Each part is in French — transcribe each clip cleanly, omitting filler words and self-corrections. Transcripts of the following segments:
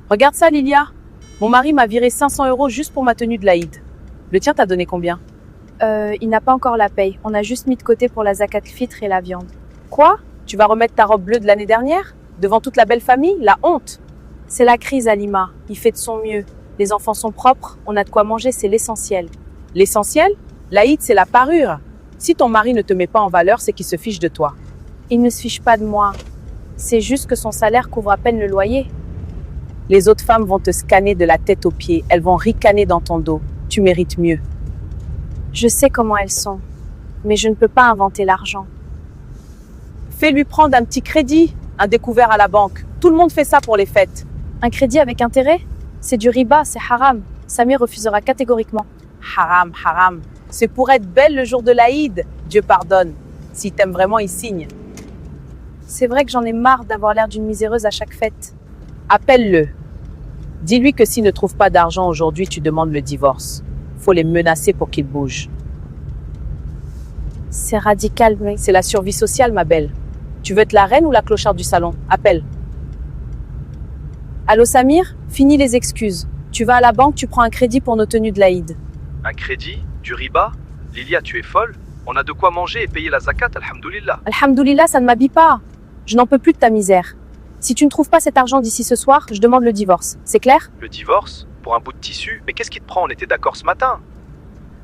Regarde ça, Lilia. Mon mari m'a viré 500 € juste pour ma tenue de l'Aïd. Le tien t'a donné combien? Il n'a pas encore la paye. On a juste mis de côté pour la zakat fitr et la viande. Quoi? Tu vas remettre ta robe bleue de l'année dernière? Devant toute la belle famille? La honte! C'est la crise, Halima. Il fait de son mieux. Les enfants sont propres, on a de quoi manger, c'est l'essentiel. L'essentiel? L'Aïd, c'est la parure. Si ton mari ne te met pas en valeur, c'est qu'il se fiche de toi. Il ne se fiche pas de moi. C'est juste que son salaire couvre à peine le loyer. Les autres femmes vont te scanner de la tête aux pieds. Elles vont ricaner dans ton dos. Tu mérites mieux. Je sais comment elles sont, mais je ne peux pas inventer l'argent. Fais-lui prendre un petit crédit, un découvert à la banque. Tout le monde fait ça pour les fêtes. Un crédit avec intérêt? C'est du riba, c'est haram. Samir refusera catégoriquement. Haram, haram. C'est pour être belle le jour de l'Aïd. Dieu pardonne. S'il t'aime vraiment, il signe. C'est vrai que j'en ai marre d'avoir l'air d'une miséreuse à chaque fête. Appelle-le. Dis-lui que s'il ne trouve pas d'argent aujourd'hui, tu demandes le divorce. Faut les menacer pour qu'ils bougent. C'est radical, mais... C'est la survie sociale, ma belle. Tu veux être la reine ou la clocharde du salon? Appelle. Allô Samir? Fini les excuses. Tu vas à la banque, tu prends un crédit pour nos tenues de l'Aïd. Un crédit? Du riba? Lilia, tu es folle? On a de quoi manger et payer la zakat, alhamdoulilah. Alhamdoulilah, ça ne m'habille pas. Je n'en peux plus de ta misère. Si tu ne trouves pas cet argent d'ici ce soir, je demande le divorce. C'est clair? Le divorce? Pour un bout de tissu? Mais qu'est-ce qui te prend? On était d'accord ce matin.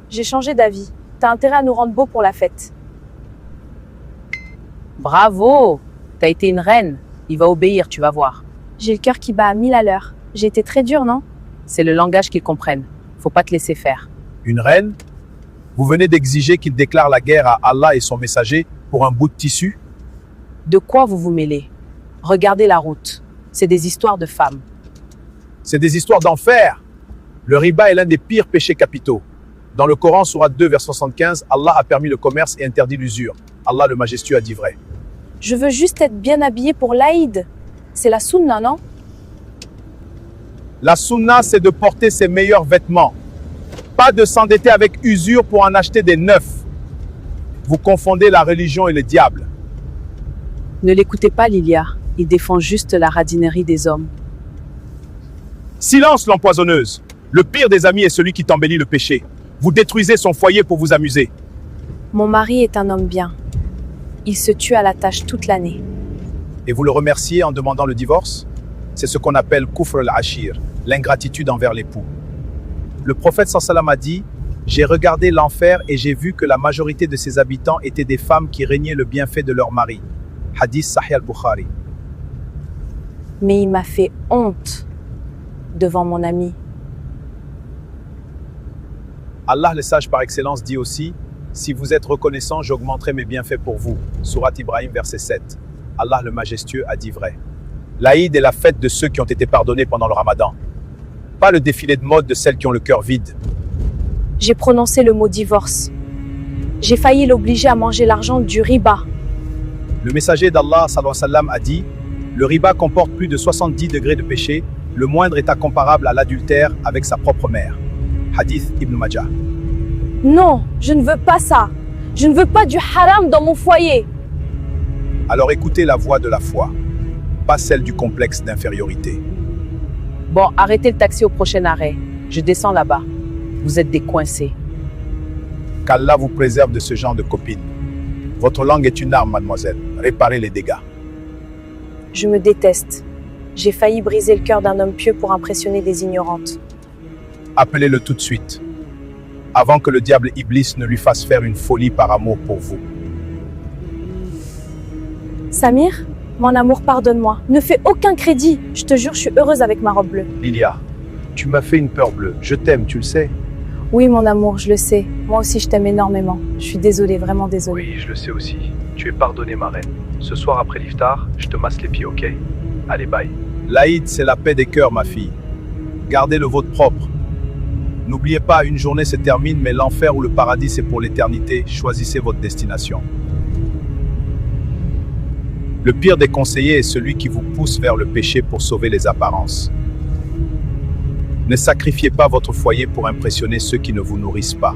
J'ai changé d'avis. T'as intérêt à nous rendre beaux pour la fête. Bravo! T'as été une reine. Il va obéir, tu vas voir. J'ai le cœur qui bat à 1000 à l'heure. J'ai été très dure, non? C'est le langage qu'ils comprennent. Faut pas te laisser faire. Une reine? Vous venez d'exiger qu'il déclare la guerre à Allah et son messager pour un bout de tissu? De quoi vous vous mêlez? Regardez la route. C'est des histoires de femmes. C'est des histoires d'enfer. Le riba est l'un des pires péchés capitaux. Dans le Coran, sourate 2, vers 75, Allah a permis le commerce et interdit l'usure. Allah le majestueux a dit vrai. Je veux juste être bien habillée pour l'Aïd. C'est la sunna, non? La sunna, c'est de porter ses meilleurs vêtements. Pas de s'endetter avec usure pour en acheter des neufs. Vous confondez la religion et le diable. Ne l'écoutez pas, Lilia. Il défend juste la radinerie des hommes. Silence, l'empoisonneuse. Le pire des amis est celui qui t'embellit le péché. Vous détruisez son foyer pour vous amuser. Mon mari est un homme bien. Il se tue à la tâche toute l'année. Et vous le remerciez en demandant le divorce? C'est ce qu'on appelle kufr al-ashir, l'ingratitude envers l'époux. Le prophète sallam a dit: j'ai regardé l'enfer et j'ai vu que la majorité de ses habitants étaient des femmes qui régnaient le bienfait de leur mari. Hadith Sahih al-Bukhari. Mais il m'a fait honte devant mon ami. Allah le sage par excellence dit aussi: si vous êtes reconnaissant, j'augmenterai mes bienfaits pour vous. Sourate Ibrahim, verset 7. Allah le majestueux a dit vrai. L'Aïd est la fête de ceux qui ont été pardonnés pendant le Ramadan. Pas le défilé de mode de celles qui ont le cœur vide. J'ai prononcé le mot divorce. J'ai failli l'obliger à manger l'argent du riba. Le messager d'Allah sallallahu alayhi wa sallam a dit: le riba comporte plus de 70 degrés de péché. Le moindre est comparable à l'adultère avec sa propre mère. Hadith Ibn Majah. Non, je ne veux pas ça. Je ne veux pas du haram dans mon foyer. Alors écoutez la voix de la foi, pas celle du complexe d'infériorité. Bon, arrêtez le taxi au prochain arrêt. Je descends là-bas. Vous êtes des coincés. Qu'Allah vous préserve de ce genre de copine. Votre langue est une arme, mademoiselle. Réparez les dégâts. Je me déteste. J'ai failli briser le cœur d'un homme pieux pour impressionner des ignorantes. Appelez-le tout de suite, avant que le diable Iblis ne lui fasse faire une folie par amour pour vous. Samir, mon amour, pardonne-moi. Ne fais aucun crédit. Je te jure, je suis heureuse avec ma robe bleue. Lilia, tu m'as fait une peur bleue. Je t'aime, tu le sais. Oui, mon amour, je le sais. Moi aussi, je t'aime énormément. Je suis désolée, vraiment désolée. Oui, je le sais aussi. Tu es pardonnée, ma reine. Ce soir après l'iftar, je te masse les pieds, ok? Allez, bye. L'Aïd, c'est la paix des cœurs, ma fille. Gardez le vôtre propre. N'oubliez pas, une journée se termine, mais l'enfer ou le paradis, c'est pour l'éternité. Choisissez votre destination. Le pire des conseillers est celui qui vous pousse vers le péché pour sauver les apparences. Ne sacrifiez pas votre foyer pour impressionner ceux qui ne vous nourrissent pas.